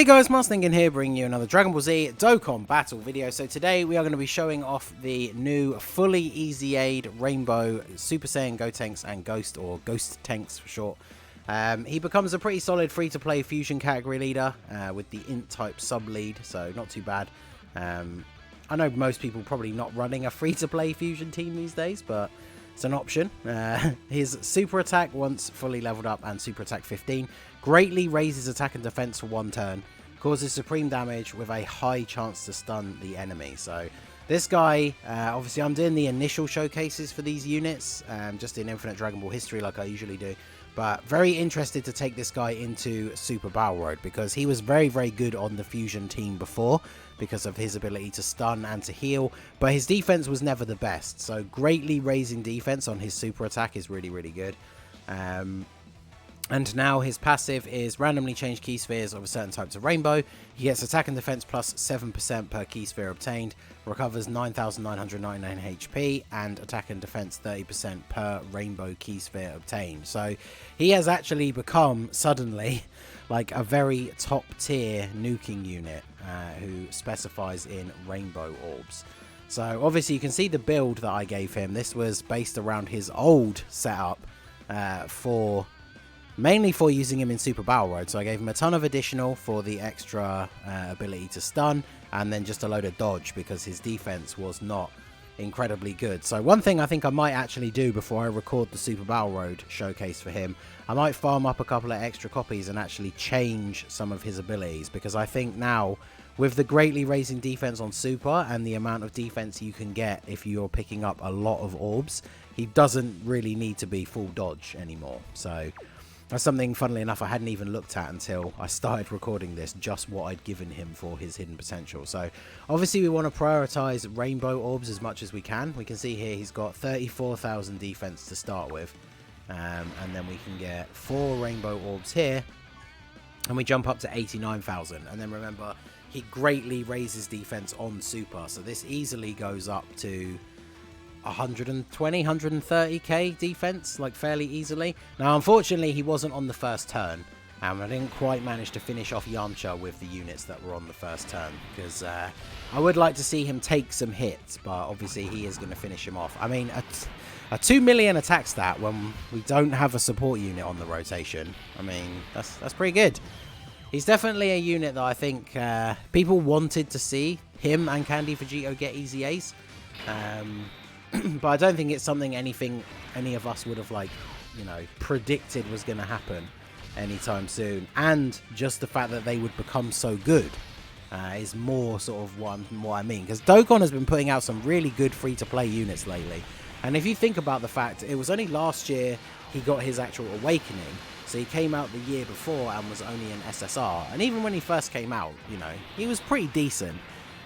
Hey guys, Marsningen here, bringing you another Dragon Ball Z Dokkan battle video. So today we are going to be showing off the new fully EZA'd Rainbow Super Saiyan Gotenks and Ghost, or GOTENKS for short. He becomes a pretty solid free-to-play fusion category leader with the Int type sub-lead, so not too bad. I know most people probably not running a free-to-play fusion team these days, but it's an option. His super attack, once fully leveled up, and super attack 15 greatly raises attack and defense for one turn, causes supreme damage with a high chance to stun the enemy. So this guy, obviously I'm doing the initial showcases for these units, just in Infinite Dragon Ball history like I usually do, but very interested to take this guy into Super Battle Road because he was very good on the fusion team before because of his ability to stun and to heal, but his defense was never the best. So greatly raising defense on his super attack is really good. And now his passive is randomly change key spheres of a certain types of rainbow. He gets attack and defense plus 7% per key sphere obtained, recovers 9,999 HP, and attack and defense 30% per rainbow key sphere obtained. So he has actually become suddenly like a very top tier nuking unit who specifies in rainbow orbs. So obviously you can see the build that I gave him. This was based around his old setup mainly for using him in Super Battle Road. So I gave him a ton of additional for the extra ability to stun, and then just a load of dodge because his defense was not incredibly good. So one thing I think I might actually do before I record the Super Battle Road showcase for him, I might farm up a couple of extra copies and actually change some of his abilities, because I think now with the greatly raising defense on Super and the amount of defense you can get if you're picking up a lot of orbs, he doesn't really need to be full dodge anymore. So that's something, funnily enough, I hadn't even looked at until I started recording this, just what I'd given him for his hidden potential. So obviously we want to prioritize rainbow orbs as much as we can. We can see here he's got 34,000 defense to start with, and then we can get 4 rainbow orbs here, and we jump up to 89,000. And then remember, he greatly raises defense on super, so this easily goes up to 120, 130k defense, like fairly easily. Now unfortunately he wasn't on the first turn, and I didn't quite manage to finish off Yamcha with the units that were on the first turn, because I would like to see him take some hits, but obviously he is going to finish him off. I mean, a 2 million attack stat when we don't have a support unit on the rotation, I mean, that's pretty good. He's definitely a unit that I think people wanted to see him and Candy Vegito get EZAs. But I don't think it's something any of us would have, like, you know, predicted was going to happen anytime soon. And just the fact that they would become so good is more sort of what I mean. Because Dokkan has been putting out some really good free-to-play units lately. And if you think about the fact, it was only last year he got his actual awakening. So he came out the year before and was only an SSR. And even when he first came out, you know, he was pretty decent.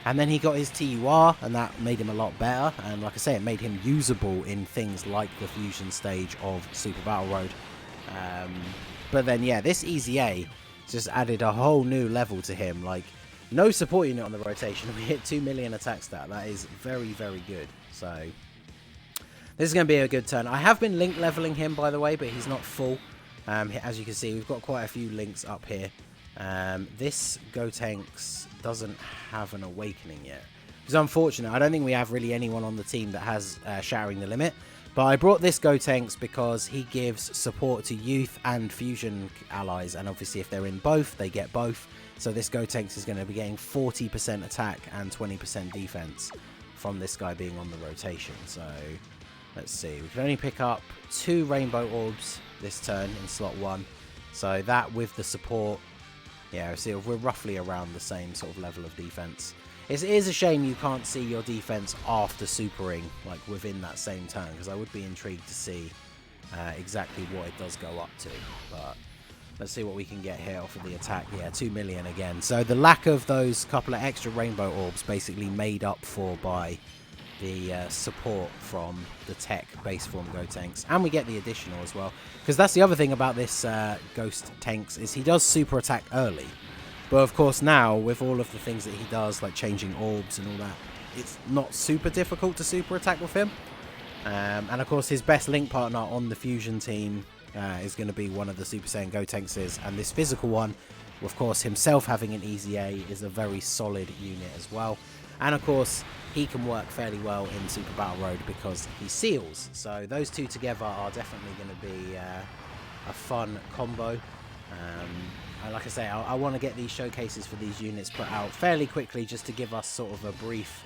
And then he got his TUR, and that made him a lot better. And like I say, it made him usable in things like the fusion stage of Super Battle Road. But then, yeah, this EZA just added a whole new level to him. Like, no support unit on the rotation. We hit 2 million attack stat. That is very good. So this is going to be a good turn. I have been link leveling him, by the way, but he's not full. As you can see, we've got quite a few links up here. This GOTENKS doesn't have an awakening yet, which is unfortunate. I don't think we have really anyone on the team that has Shattering the Limit, but I brought this GOTENKS because he gives support to youth and fusion allies, and obviously if they're in both, they get both. So this GOTENKS is going to be getting 40% attack and 20% defense from this guy being on the rotation. So let's see, we can only pick up 2 rainbow orbs this turn in slot 1, so that with the support, yeah, see, we're roughly around the same sort of level of defense. It is a shame you can't see your defense after supering, like within that same turn, because I would be intrigued to see exactly what it does go up to. But let's see what we can get here off of the attack. Yeah, 2 million again. So the lack of those couple of extra rainbow orbs basically made up for by the support from the tech base form GOTENKS, and we get the additional as well, because that's the other thing about this GOTENKS is he does super attack early, but of course now with all of the things that he does, like changing orbs and all that, it's not super difficult to super attack with him. And of course his best link partner on the fusion team is going to be one of the Super Saiyan GOTENKS's, and this physical one of course, himself having an EZA is a very solid unit as well. And of course, he can work fairly well in Super Battle Road because he seals. So those two together are definitely going to be a fun combo. Like I say, I want to get these showcases for these units put out fairly quickly just to give us sort of a brief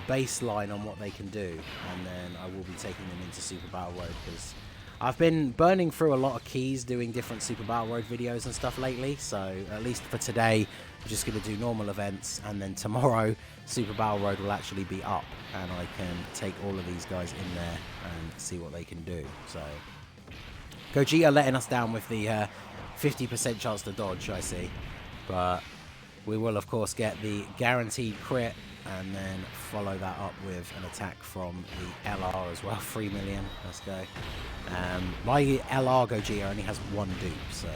baseline on what they can do. And then I will be taking them into Super Battle Road because I've been burning through a lot of keys doing different Super Battle Road videos and stuff lately. So at least for today, I'm just going to do normal events. And then tomorrow, Super Battle Road will actually be up. And I can take all of these guys in there and see what they can do. So Gogeta letting us down with the 50% chance to dodge, I see. But we will, of course, get the guaranteed crit and then follow that up with an attack from the LR as well. 3 million. Let's go. My LR Gogeta only has one dupe, so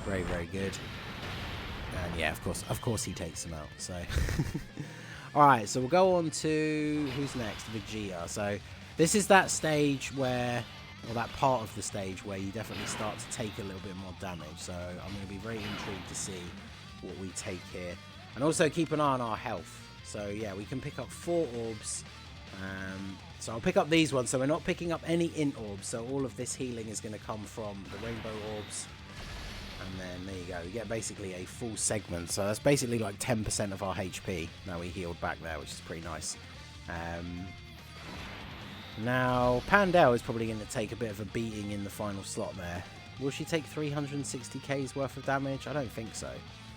very, very good. And yeah, of course he takes them out. So alright, so we'll go on to who's next? Vegeta. So this is that stage where, or that part of the stage where you definitely start to take a little bit more damage. So I'm going to be very intrigued to see what we take here. And also keep an eye on our health. So yeah, we can pick up 4 orbs. So I'll pick up these ones. So we're not picking up any int orbs. So all of this healing is going to come from the rainbow orbs. And then there you go. We get basically a full segment. So that's basically like 10% of our HP. Now we healed back there, which is pretty nice. Now, Pandel is probably going to take a bit of a beating in the final slot there. Will she take 360k's worth of damage? I don't think so.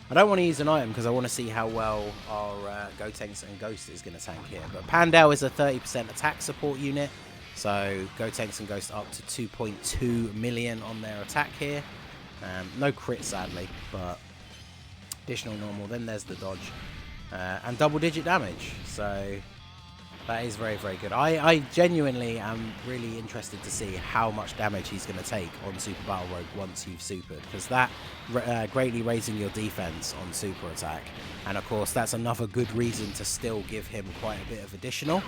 I don't want to use an item because I want to see how well our Gotenks and Ghost is going to tank here. But Pandel is a 30% attack support unit. So Gotenks and Ghost up to 2.2 million on their attack here. No crit, sadly, but additional normal. Then there's the dodge. And double-digit damage. So that is very, very good. I genuinely am really interested to see how much damage he's going to take on Super Battle Road once you've supered, because that greatly raising your defense on super attack, and of course that's another good reason to still give him quite a bit of additional,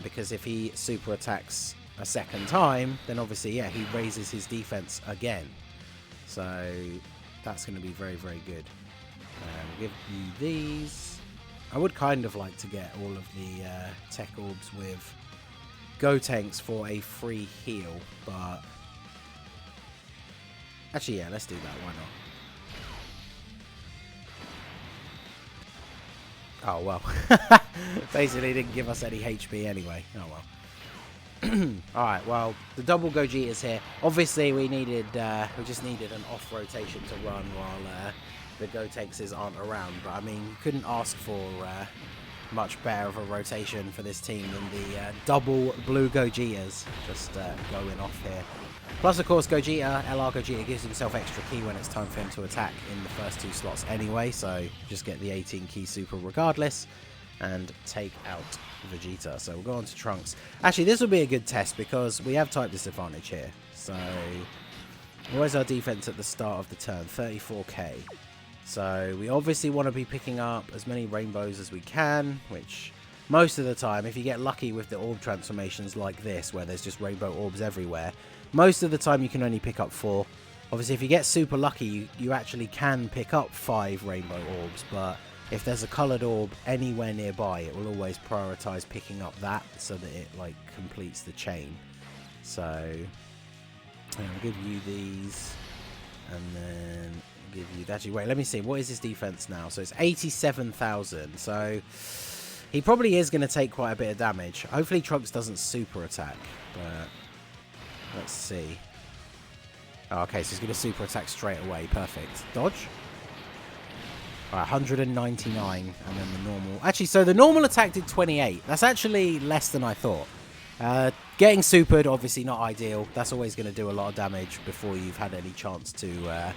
because if he super attacks a second time, then obviously, yeah, he raises his defense again. So that's going to be very, very good. Give you these. I would kind of like to get all of the tech orbs with Gotenks for a free heal, but actually, yeah, let's do that. Why not? Oh, well. Basically didn't give us any HP anyway. Oh, well. Alright, well, the double Gogeta is here. Obviously, we just needed an off rotation to run while the Gotenkses aren't around, but I mean, you couldn't ask for much better of a rotation for this team than the double blue Gogetas just going off here. Plus, of course, Gogeta, LR Gogeta gives himself extra key when it's time for him to attack in the first 2 slots anyway, so just get the 18 key super regardless and take out Vegeta. So we'll go on to Trunks. Actually, this will be a good test because we have type disadvantage here. So where's our defense at the start of the turn? 34k. So we obviously want to be picking up as many rainbows as we can, which most of the time, if you get lucky with the orb transformations like this, where there's just rainbow orbs everywhere, most of the time you can only pick up 4. Obviously, if you get super lucky, you actually can pick up 5 rainbow orbs, but if there's a coloured orb anywhere nearby, it will always prioritise picking up that so that it like completes the chain. So I'll give you these, and then give you that. Actually, wait, let me see. What is his defense now? So it's 87,000. So he probably is going to take quite a bit of damage. Hopefully Trunks doesn't super attack, but let's see. Oh, okay, so he's going to super attack straight away. Perfect. Dodge. All right, 199, and then the normal. Actually, so the normal attack did 28. That's actually less than I thought. Getting supered, obviously not ideal. That's always going to do a lot of damage before you've had any chance to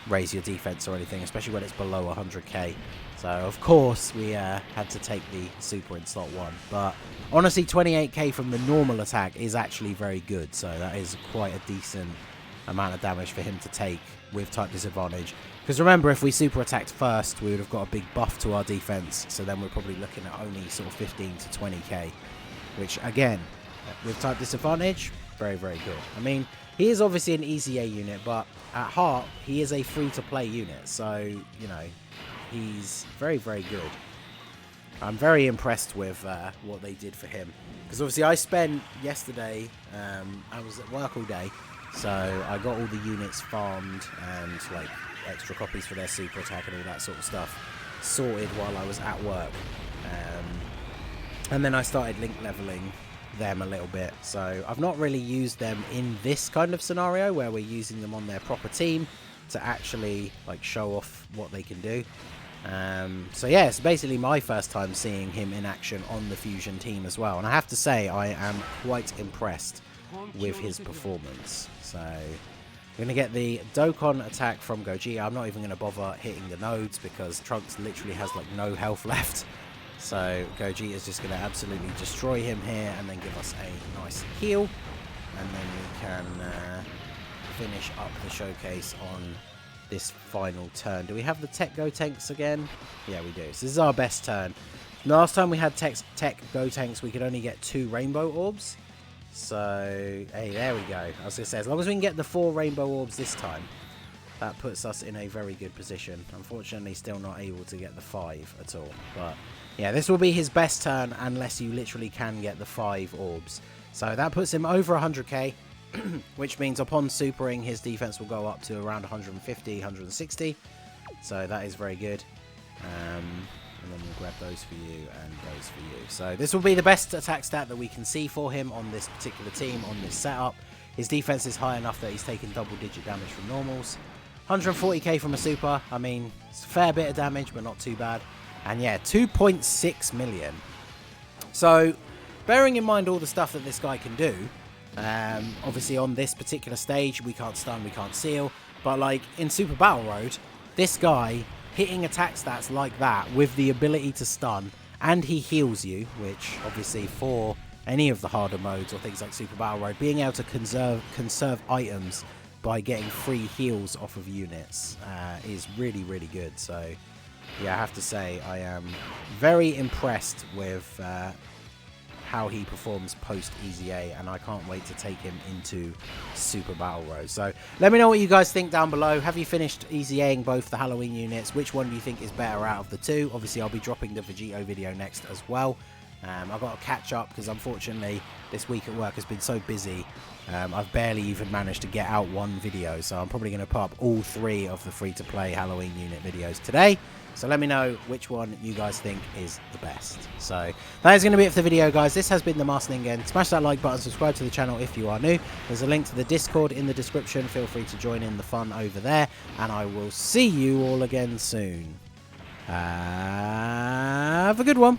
raise your defense or anything, especially when it's below 100k. So, of course, we had to take the super in slot 1. But, honestly, 28k from the normal attack is actually very good. So, that is quite a decent amount of damage for him to take with type disadvantage. Because remember, if we super attacked first, we would have got a big buff to our defense. So, then we're probably looking at only sort of 15 to 20k. Which, again, with type disadvantage, very, very good. I mean, he is obviously an EZA unit, but at heart, he is a free-to-play unit. So, you know, he's very, very good. I'm very impressed with what they did for him. Because obviously I spent yesterday, I was at work all day, so I got all the units farmed and like extra copies for their super attack and all that sort of stuff sorted while I was at work. And then I started link leveling them a little bit. So I've not really used them in this kind of scenario where we're using them on their proper team to actually like show off what they can do. So yeah, it's basically my first time seeing him in action on the Fusion team as well, and I have to say I am quite impressed with his performance. So we're going to get the Dokkan attack from Gogeta. I'm not even going to bother hitting the nodes because Trunks literally has like no health left. So Gogeta is just going to absolutely destroy him here and then give us a nice heal, and then we can finish up the showcase on this final turn. Do we have the Tech GOTENKS again? Yeah, we do. So this is our best turn. Last time we had Tech GOTENKS, we could only get 2 rainbow orbs. So, hey, there we go. I was going to say, as long as we can get the 4 rainbow orbs this time, that puts us in a very good position. Unfortunately, still not able to get the 5 at all. But, yeah, this will be his best turn unless you literally can get the 5 orbs. So that puts him over 100k. Which means upon supering, his defense will go up to around 150, 160. So that is very good. And then we'll grab those for you and those for you. So this will be the best attack stat that we can see for him on this particular team, on this setup. His defense is high enough that he's taking double-digit damage from normals. 140k from a super. I mean, it's a fair bit of damage, but not too bad. And yeah, 2.6 million. So, bearing in mind all the stuff that this guy can do, obviously on this particular stage we can't stun, we can't seal, but like in Super Battle Road, this guy hitting attack stats like that with the ability to stun, and he heals you, which obviously for any of the harder modes or things like Super Battle Road, being able to conserve items by getting free heals off of units is really, really good. So yeah, I have to say I am very impressed with how he performs post EZA, and I can't wait to take him into Super Battle Road. So let me know what you guys think down below. Have you finished EZAing both the Halloween units? Which one do you think is better out of the two? Obviously I'll be dropping the Vegito video next as well. I've got to catch up because unfortunately this week at work has been so busy. I've barely even managed to get out one video, so I'm probably going to put up all 3 of the free-to-play Halloween unit videos today. So let me know which one you guys think is the best. So that is going to be it for the video, guys. This has been the Master Ningen. Smash that like button, subscribe to the channel if you are new. There's a link to the Discord in the description. Feel free to join in the fun over there, and I will see you all again soon. Have a good one.